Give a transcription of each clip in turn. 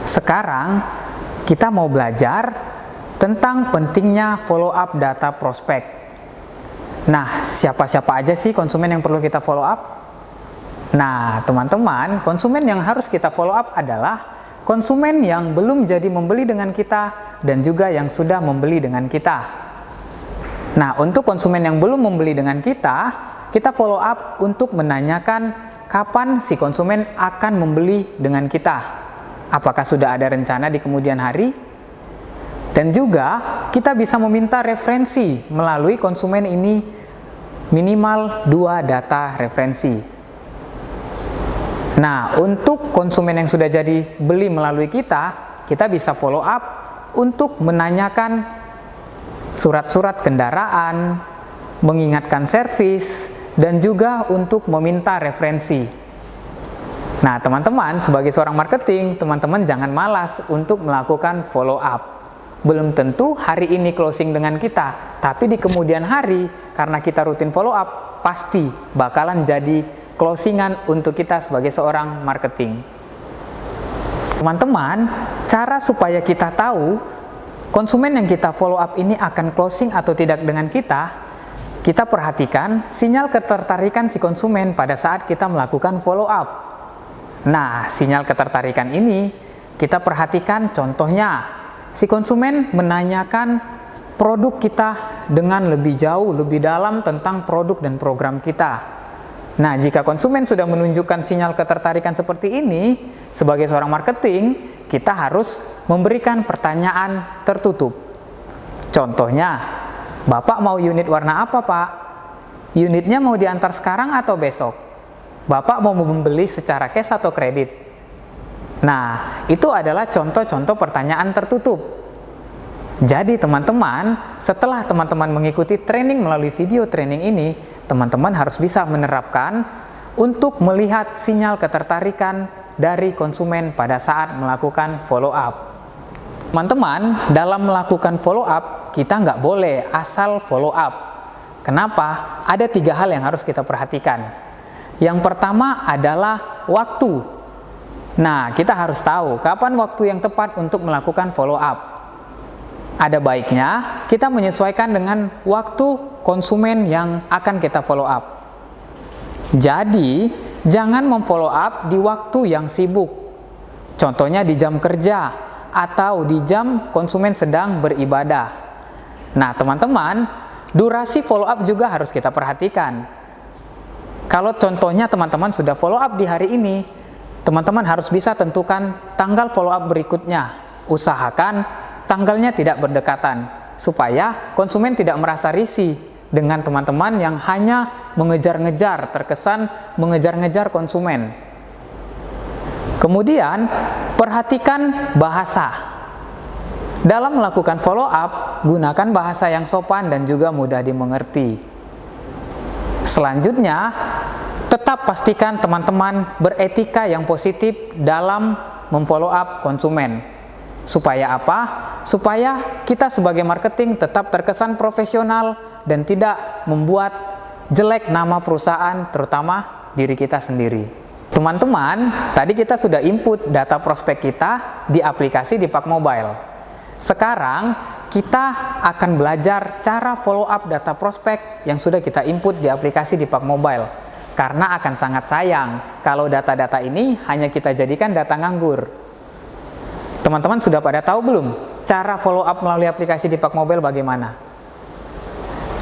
Sekarang kita mau belajar tentang pentingnya follow up data prospek. Nah, siapa-siapa aja sih konsumen yang perlu kita follow up? Nah, teman-teman, konsumen yang harus kita follow up adalah konsumen yang belum jadi membeli dengan kita dan juga yang sudah membeli dengan kita. Nah, untuk konsumen yang belum membeli dengan kita follow up untuk menanyakan kapan si konsumen akan membeli dengan kita. Apakah sudah ada rencana di kemudian hari? Dan juga kita bisa meminta referensi melalui konsumen ini minimal 2 data referensi. Nah, untuk konsumen yang sudah jadi beli melalui kita bisa follow up untuk menanyakan surat-surat kendaraan, mengingatkan servis, dan juga untuk meminta referensi. Nah, teman-teman, sebagai seorang marketing, teman-teman jangan malas untuk melakukan follow up. Belum tentu hari ini closing dengan kita, tapi di kemudian hari, karena kita rutin follow up, pasti bakalan jadi closingan untuk kita sebagai seorang marketing. Teman-teman, cara supaya kita tahu konsumen yang kita follow up ini akan closing atau tidak dengan kita perhatikan sinyal ketertarikan si konsumen pada saat kita melakukan follow up. Nah, sinyal ketertarikan ini kita perhatikan contohnya, si konsumen menanyakan produk kita dengan lebih jauh, lebih dalam tentang produk dan program kita. Nah, jika konsumen sudah menunjukkan sinyal ketertarikan seperti ini, sebagai seorang marketing, kita harus memberikan pertanyaan tertutup. Contohnya, Bapak mau unit warna apa, Pak? Unitnya mau diantar sekarang atau besok? Bapak mau membeli secara cash atau kredit? Nah, itu adalah contoh-contoh pertanyaan tertutup. Jadi teman-teman, setelah teman-teman mengikuti training melalui video training ini, teman-teman harus bisa menerapkan untuk melihat sinyal ketertarikan dari konsumen pada saat melakukan follow up. Teman-teman, dalam melakukan follow up, kita nggak boleh asal follow up. Kenapa? Ada 3 hal yang harus kita perhatikan. Yang pertama adalah waktu. Nah, kita harus tahu kapan waktu yang tepat untuk melakukan follow up. Ada baiknya kita menyesuaikan dengan waktu konsumen yang akan kita follow up. Jadi, jangan memfollow up di waktu yang sibuk. Contohnya di jam kerja atau di jam konsumen sedang beribadah. Nah, teman-teman, durasi follow up juga harus kita perhatikan. Kalau contohnya teman-teman sudah follow up di hari ini, teman-teman harus bisa tentukan tanggal follow up berikutnya. Usahakan tanggalnya tidak berdekatan, supaya konsumen tidak merasa risih dengan teman-teman yang hanya mengejar-ngejar, terkesan mengejar-ngejar konsumen. Kemudian, perhatikan bahasa. Dalam melakukan follow up, gunakan bahasa yang sopan dan juga mudah dimengerti. Selanjutnya, tetap pastikan teman-teman beretika yang positif dalam memfollow up konsumen. Supaya apa? Supaya kita sebagai marketing tetap terkesan profesional dan tidak membuat jelek nama perusahaan, terutama diri kita sendiri. Teman-teman, tadi kita sudah input data prospek kita di aplikasi Dipak Mobile. Sekarang kita akan belajar cara follow up data prospek yang sudah kita input di aplikasi Dipak Mobile. Karena akan sangat sayang kalau data-data ini hanya kita jadikan data nganggur. Teman-teman sudah pada tahu belum cara follow up melalui aplikasi Dipak Mobile bagaimana?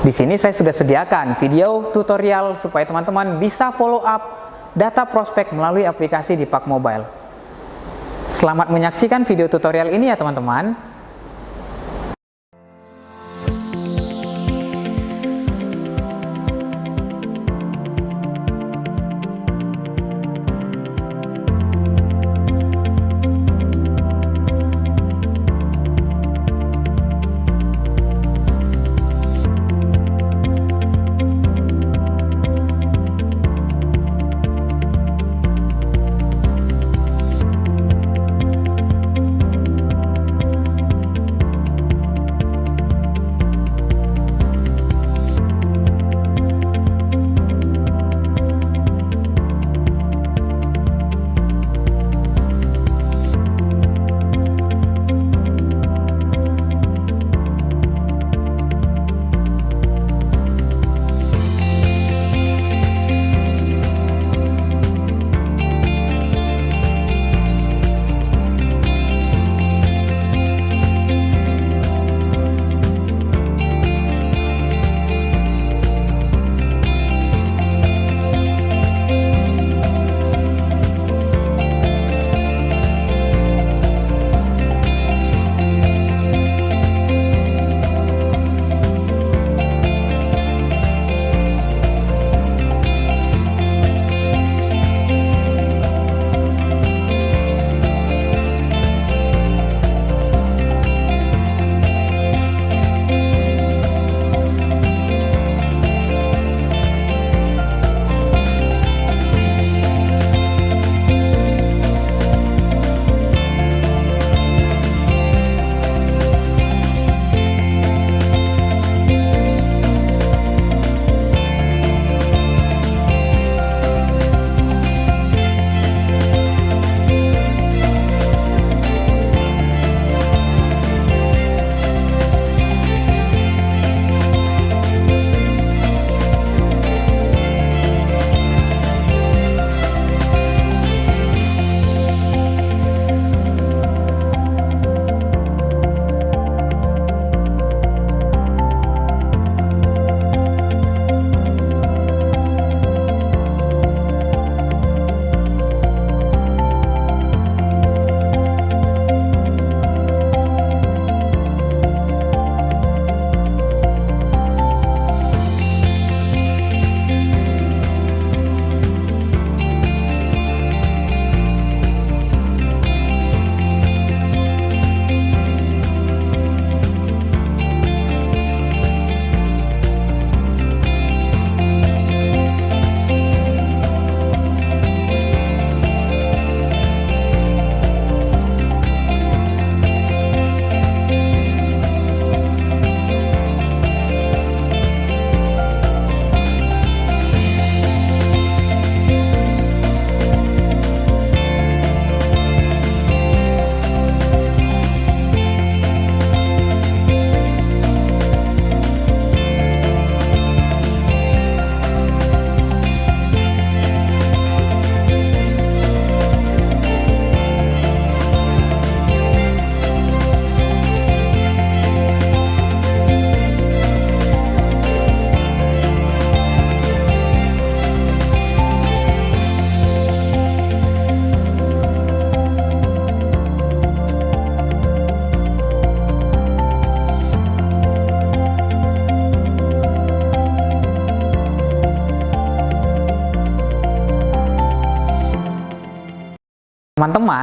Di sini saya sudah sediakan video tutorial supaya teman-teman bisa follow up data prospek melalui aplikasi Dipak Mobile. Selamat menyaksikan video tutorial ini ya teman-teman.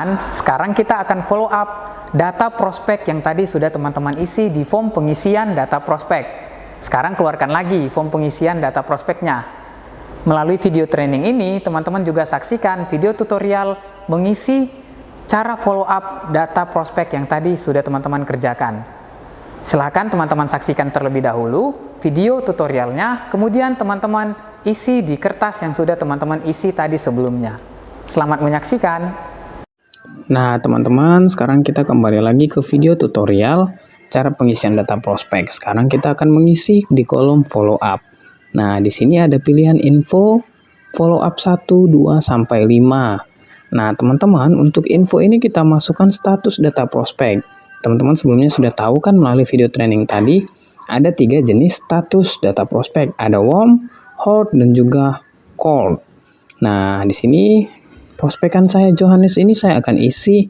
teman-teman, sekarang kita akan follow up data prospek yang tadi sudah teman-teman isi di form pengisian data prospek. Sekarang keluarkan lagi form pengisian data prospeknya. Melalui video training ini, teman-teman juga saksikan video tutorial mengisi cara follow up data prospek yang tadi sudah teman-teman kerjakan. Silahkan teman-teman saksikan terlebih dahulu video tutorialnya, kemudian teman-teman isi di kertas yang sudah teman-teman isi tadi sebelumnya. Selamat menyaksikan. Nah, teman-teman, sekarang kita kembali lagi ke video tutorial cara pengisian data prospek. Sekarang kita akan mengisi di kolom follow up. Nah, di sini ada pilihan info, follow up 1, 2, sampai 5. Nah, teman-teman, untuk info ini kita masukkan status data prospek. Teman-teman sebelumnya sudah tahu kan melalui video training tadi, ada 3 jenis status data prospek. Ada warm, hot, dan juga cold. Nah, di sini prospekan saya Johannes ini saya akan isi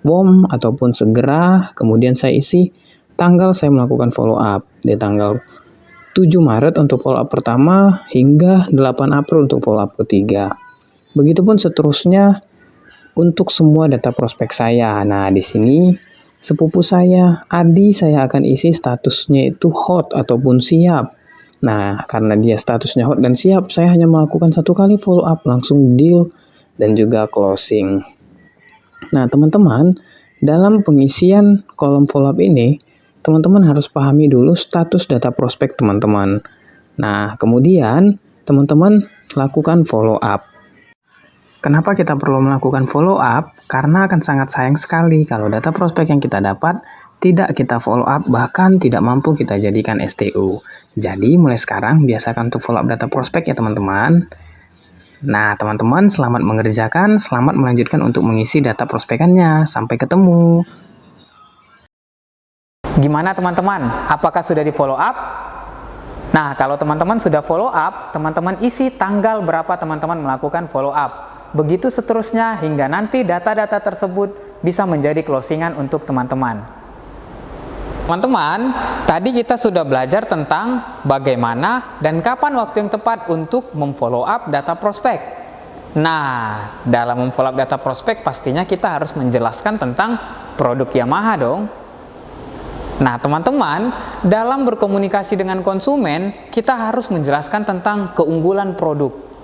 warm ataupun segera, kemudian saya isi tanggal saya melakukan follow up di tanggal 7 Maret untuk follow up pertama hingga 8 April untuk follow up ketiga. Begitupun seterusnya untuk semua data prospek saya. Nah, di sini sepupu saya, Adi, saya akan isi statusnya itu hot ataupun siap. Nah, karena dia statusnya hot dan siap, saya hanya melakukan 1 kali follow up, langsung deal dan juga closing. Nah, teman-teman, dalam pengisian kolom follow up ini, teman-teman harus pahami dulu status data prospek teman-teman. Nah, kemudian teman-teman lakukan follow up. Kenapa kita perlu melakukan follow up? Karena akan sangat sayang sekali kalau data prospek yang kita dapat tidak kita follow up, bahkan tidak mampu kita jadikan STU. Jadi, mulai sekarang biasakan untuk follow up data prospek ya teman-teman. Nah, teman-teman, selamat mengerjakan, selamat melanjutkan untuk mengisi data prospekannya. Sampai ketemu. Gimana teman-teman? Apakah sudah di follow up? Nah, kalau teman-teman sudah follow up, teman-teman isi tanggal berapa teman-teman melakukan follow up. Begitu seterusnya hingga nanti data-data tersebut bisa menjadi closingan untuk teman-teman. Teman-teman, tadi kita sudah belajar tentang bagaimana dan kapan waktu yang tepat untuk memfollow up data prospek. Nah, dalam memfollow up data prospek pastinya kita harus menjelaskan tentang produk Yamaha dong. Nah, teman-teman, dalam berkomunikasi dengan konsumen, kita harus menjelaskan tentang keunggulan produk.